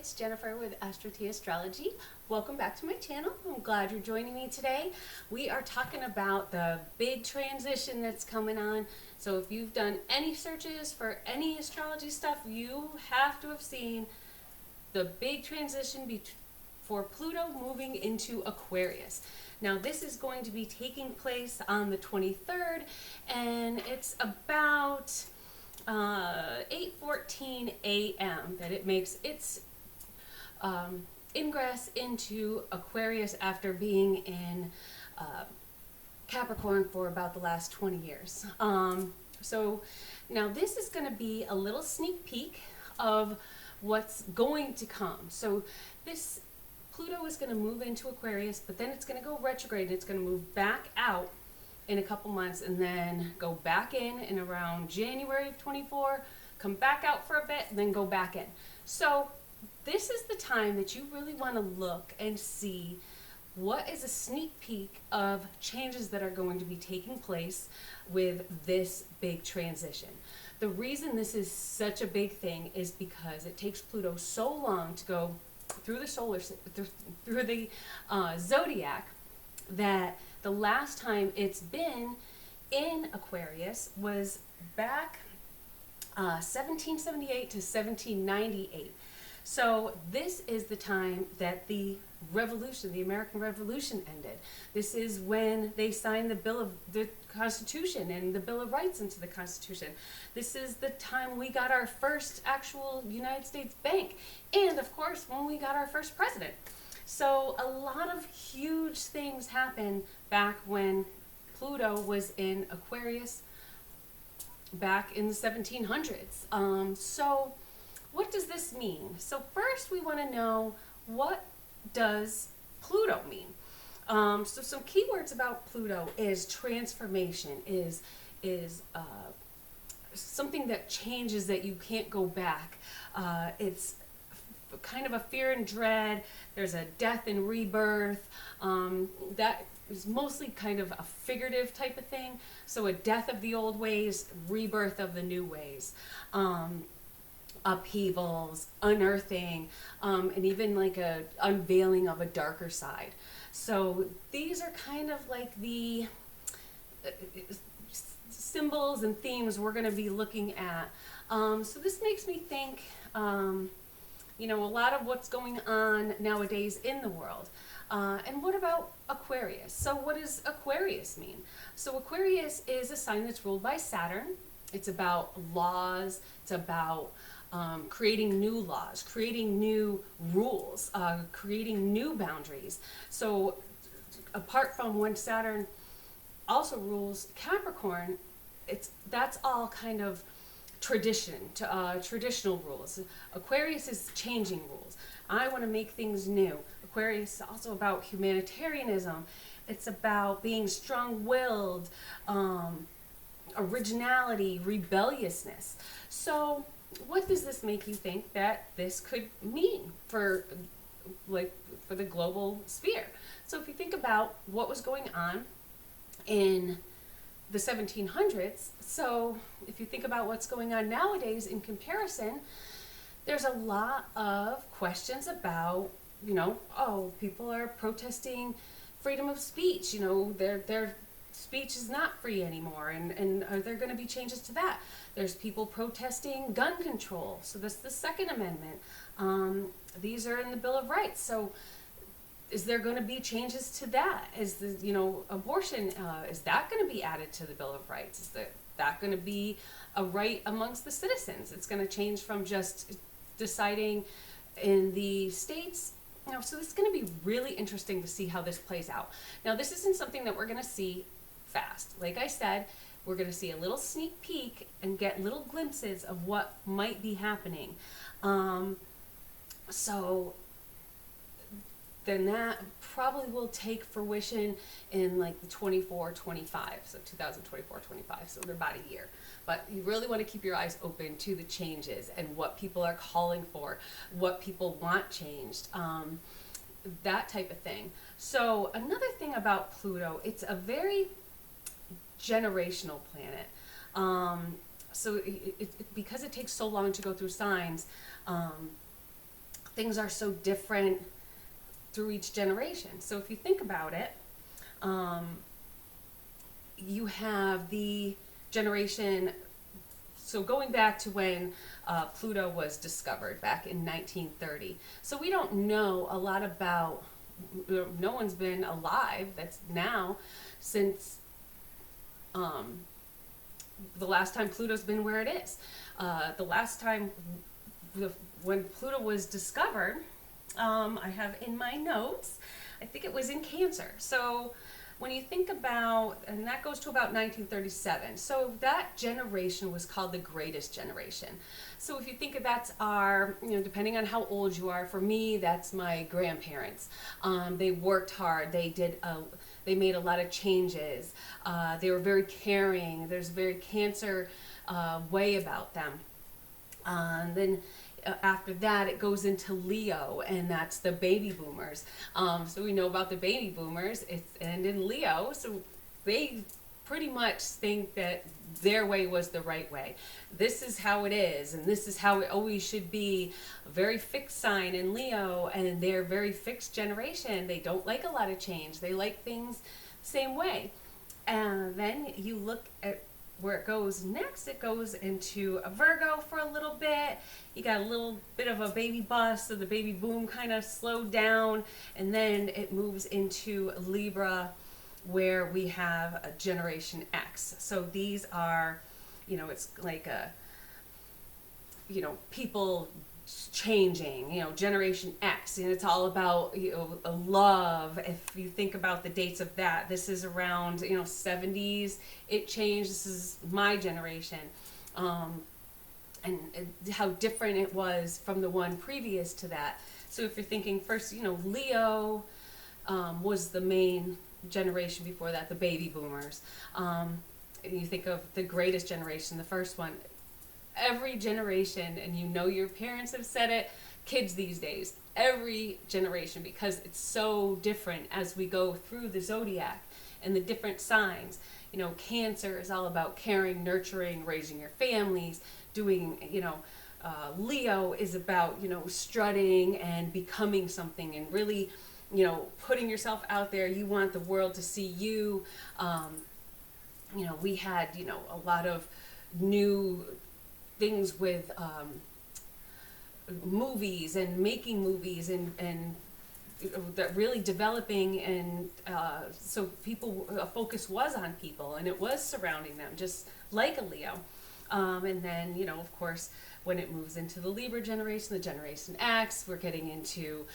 it's Jennifer with Astro T Astrology. Welcome back to my channel. I'm glad you're joining me today. We are talking about the big transition that's coming on. So if you've done any searches for any astrology stuff, you have to have seen the big transition for Pluto moving into Aquarius. Now this is going to be taking place on the 23rd, and it's about 8:14 a.m. that it makes its ingress into Aquarius after being in Capricorn for about the last 20 years. So now this is going to be a little sneak peek of what's going to come. So this Pluto is going to move into Aquarius, but then it's going to go retrograde and it's going to move back out in a couple months and then go back in around January of 24, come back out for a bit and then go back in. So this is the time that you really want to look and see what is a sneak peek of changes that are going to be taking place with this big transition. The reason this is such a big thing is because it takes Pluto so long to go through the through the zodiac, that the last time it's been in Aquarius was back 1778 to 1798. So this is the time that the Revolution, the American Revolution, ended. This is when they signed the Constitution and the Bill of Rights into the Constitution. This is the time we got our first actual United States bank, and of course when we got our first president. So a lot of huge things happened back when Pluto was in Aquarius back in the 1700s. So what does this mean? So first we want to know, what does Pluto mean? So some keywords about Pluto is transformation, is something that changes, that you can't go back. It's kind of a fear and dread. There's a death and rebirth. That is mostly kind of a figurative type of thing. So a death of the old ways, rebirth of the new ways. Upheavals, unearthing, and even like a unveiling of a darker side. So these are kind of like the symbols and themes we're going to be looking at. So this makes me think, you know, a lot of what's going on nowadays in the world. And what about Aquarius? So what does Aquarius mean? So Aquarius is a sign that's ruled by Saturn. It's about laws. It's about creating new laws, creating new rules, creating new boundaries. So apart from when Saturn also rules Capricorn, that's all kind of traditional rules. Aquarius is changing rules. I want to make things new. Aquarius is also about humanitarianism. It's about being strong-willed, originality, rebelliousness. So what does this make you think that this could mean for the global sphere? So if you think about what was going on in the 1700s, so if you think about what's going on nowadays in comparison, there's a lot of questions about, you know, oh, people are protesting freedom of speech, you know, their speech is not free anymore, and are there going to be changes to that? There's people protesting gun control, so that's the Second Amendment. These are in the Bill of Rights, so is there going to be changes to that? Is the, you know, abortion, is that going to be added to the Bill of Rights? Is that going to be a right amongst the citizens? It's going to change from just deciding in the states. You know, so this is going to be really interesting to see how this plays out. Now, this isn't something that we're going to see fast. Like I said, we're going to see a little sneak peek and get little glimpses of what might be happening. So then that probably will take fruition in like the 24-25, so 2024-25, so they're about a year. But you really want to keep your eyes open to the changes and what people are calling for, what people want changed, that type of thing. So another thing about Pluto, it's a very generational planet. So because it takes so long to go through signs, things are so different through each generation. So if you think about it, you have the generation, so going back to when Pluto was discovered back in 1930. So we don't know a lot about, no one's been alive that's now since the last time Pluto's been where it is. The last time when Pluto was discovered, I have in my notes, I think it was in Cancer. So when you think about, and that goes to about 1937, so that generation was called the greatest generation. So if you think of, that's our, depending on how old you are, for me, that's my grandparents. They worked hard, they made a lot of changes, they were very caring, there's a very Cancer way about them. Then after that, it goes into Leo, and that's the baby boomers. So we know about the baby boomers, and in Leo, so they pretty much think that their way was the right way. This is how it is, and this is how it always should be. A very fixed sign in Leo, and they're a very fixed generation. They don't like a lot of change. They like things the same way. And then you look at where it goes next. It goes into a Virgo for a little bit. You got a little bit of a baby bust, so the baby boom kind of slowed down, and then it moves into Libra, where we have a Generation X. So these are, it's like people changing, Generation X, and it's all about, love. If you think about the dates of that, this is around, 70s, it changed. This is my generation. And how different it was from the one previous to that. So if you're thinking first, Leo was the main generation before that, the baby boomers. And you think of the greatest generation, the first one. Every generation, and your parents have said it, kids these days, every generation, because it's so different as we go through the zodiac and the different signs. Cancer is all about caring, nurturing, raising your families, doing, Leo is about, strutting and becoming something and really, putting yourself out there. You want the world to see you. We had, a lot of new things with movies and making movies and that really developing, and so people, a focus was on people, and it was surrounding them just like a Leo. And then, of course, when it moves into the Libra generation, the Generation X, we're getting into,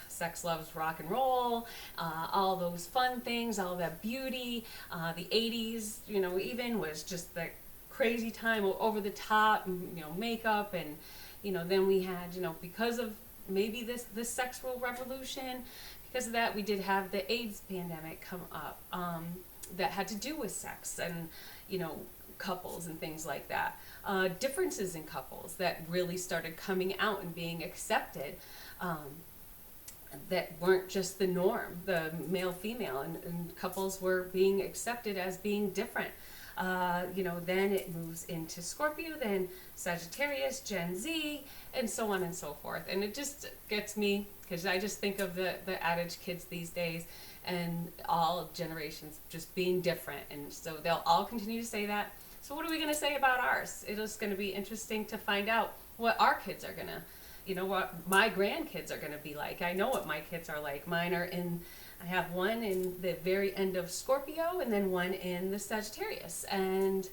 sex, loves, rock and roll, all those fun things, all that beauty. The 80s, even was just the crazy time, over the top, makeup, and, then we had, because of maybe this sexual revolution, because of that, we did have the AIDS pandemic come up, that had to do with sex and, couples and things like that. Differences in couples that really started coming out and being accepted, that weren't just the norm, the male-female, and couples were being accepted as being different. Then it moves into Scorpio, then Sagittarius, Gen Z, and so on and so forth. And it just gets me, because I just think of the adage, kids these days, and all generations just being different. And so they'll all continue to say that. So what are we going to say about ours? It is going to be interesting to find out what our kids are going to, what my grandkids are going to be like. I know what my kids are like. Mine are I have one in the very end of Scorpio, and then one in the Sagittarius. And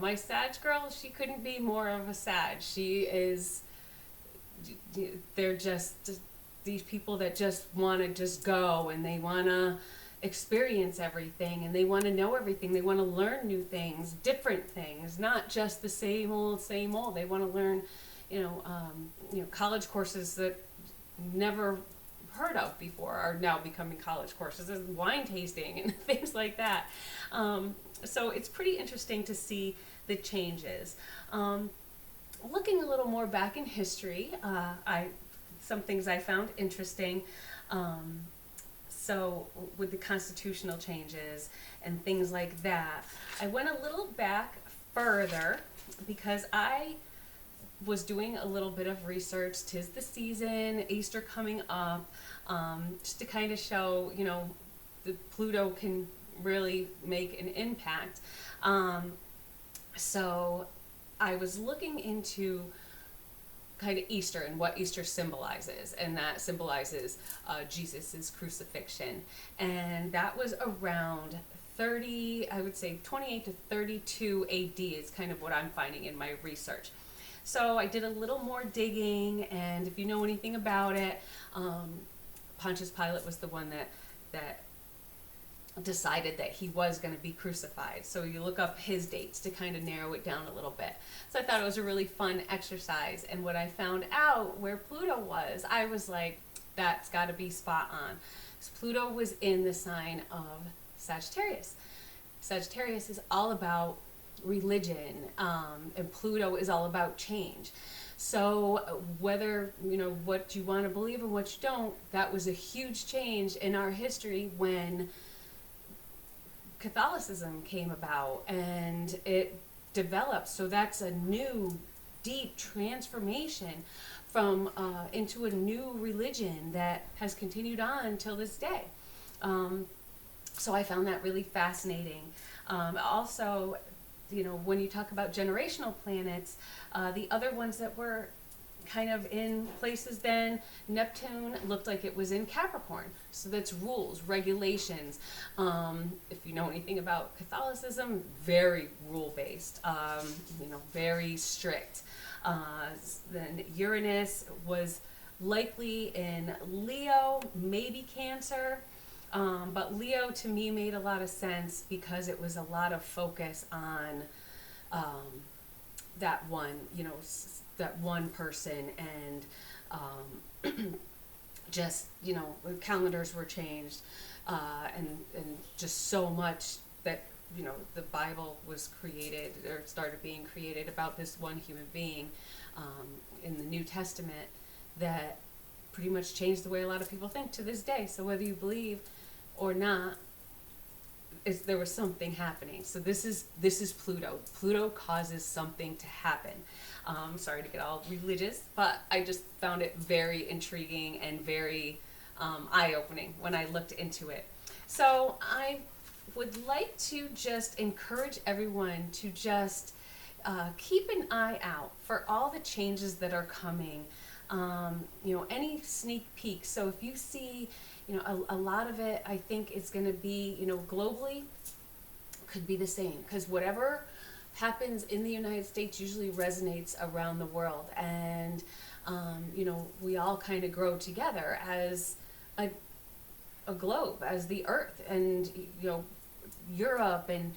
my Sag girl, she couldn't be more of a Sag. She is, they're just these people that just want to just go, and they want to experience everything, and they want to know everything. They want to learn new things, different things, not just the same old, same old. They want to learn, college courses that never heard of before are now becoming college courses, and wine tasting and things like that. So it's pretty interesting to see the changes. Looking a little more back in history, some things I found interesting. So with the constitutional changes and things like that, I went a little back further because I was doing a little bit of research. 'Tis the season, Easter coming up, just to kind of show, you know, that Pluto can really make an impact. So I was looking into kind of Easter and what Easter symbolizes, and that symbolizes Jesus's crucifixion, and that was around 30, I would say 28 to 32 AD is kind of what I'm finding in my research. So I did a little more digging, and if you know anything about it, Pontius Pilate was the one that decided that he was going to be crucified. So you look up his dates to kind of narrow it down a little bit. So I thought it was a really fun exercise. And when I found out where Pluto was, I was like, that's got to be spot on. So Pluto was in the sign of Sagittarius. Sagittarius is all about religion, and Pluto is all about change. So whether, you know, what you want to believe and what you don't, that was a huge change in our history when Catholicism came about and it developed. So that's a new deep transformation from into a new religion that has continued on till this day. So I found that really fascinating. Also, you know, when you talk about generational planets, the other ones that were kind of in places then, Neptune looked like it was in Capricorn. So that's rules, regulations. If you know anything about Catholicism, very rule-based, you know, very strict. Then Uranus was likely in Leo, maybe Cancer. But Leo to me made a lot of sense because it was a lot of focus on that one, you know, that one person, and just, you know, calendars were changed, and just so much that, you know, the Bible was created or started being created about this one human being in the New Testament that pretty much changed the way a lot of people think to this day. So whether you believe or not, there was something happening. So this is Pluto. Pluto causes something to happen. Sorry to get all religious, but I just found it very intriguing and very eye-opening when I looked into it. So I would like to just encourage everyone to just keep an eye out for all the changes that are coming. You know, any sneak peek. So if you see, you know, a lot of it, I think it's going to be, you know, globally could be the same, because whatever happens in the United States usually resonates around the world, and you know, we all kind of grow together as a globe, as the Earth, and you know, Europe and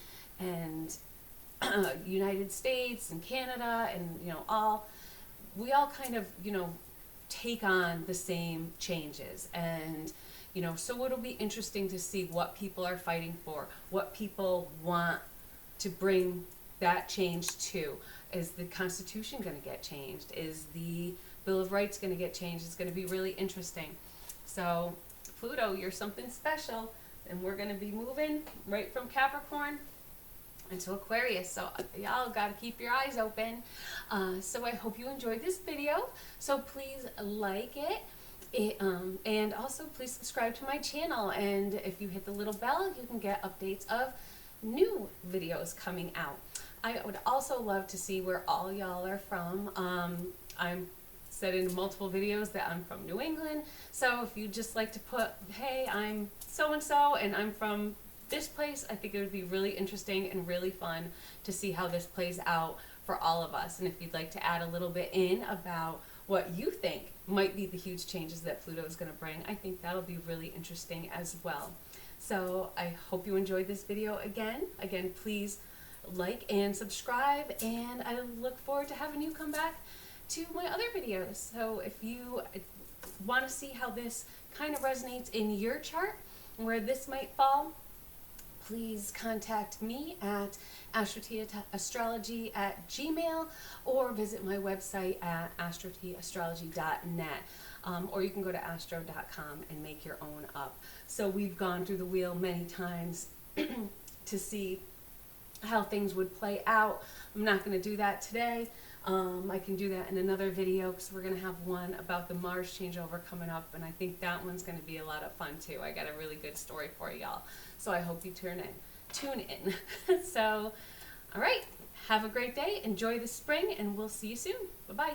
United States and Canada, and you know, we all kind of, you know, take on the same changes. And you know, so it'll be interesting to see what people are fighting for, what people want to bring that change to. Is the Constitution going to get changed? Is the Bill of Rights going to get changed? It's going to be really interesting. So Pluto, you're something special, and we're going to be moving right from Capricorn into Aquarius. So y'all got to keep your eyes open. So I hope you enjoyed this video. So please like it. And also please subscribe to my channel, and if you hit the little bell, you can get updates of new videos coming out. I would also love to see where all y'all are from. I'm said in multiple videos that I'm from New England, so if you just like to put, hey, I'm so-and-so and I'm from this place, I think it would be really interesting and really fun to see how this plays out for all of us. And if you'd like to add a little bit in about what you think might be the huge changes that Pluto is going to bring, I think that'll be really interesting as well. So I hope you enjoyed this video again. Again, please like and subscribe, and I look forward to having you come back to my other videos. So if you want to see how this kind of resonates in your chart, where this might fall, please contact me at astrotiastrology@gmail.com, or visit my website at astrotiastrology.net, or you can go to astro.com and make your own up. So we've gone through the wheel many times to see how things would play out. I'm not going to do that today. I can do that in another video because we're going to have one about the Mars changeover coming up, and I think that one's going to be a lot of fun too. I got a really good story for y'all, so I hope you tune in. So, all right, have a great day, enjoy the spring, and we'll see you soon. Bye-bye.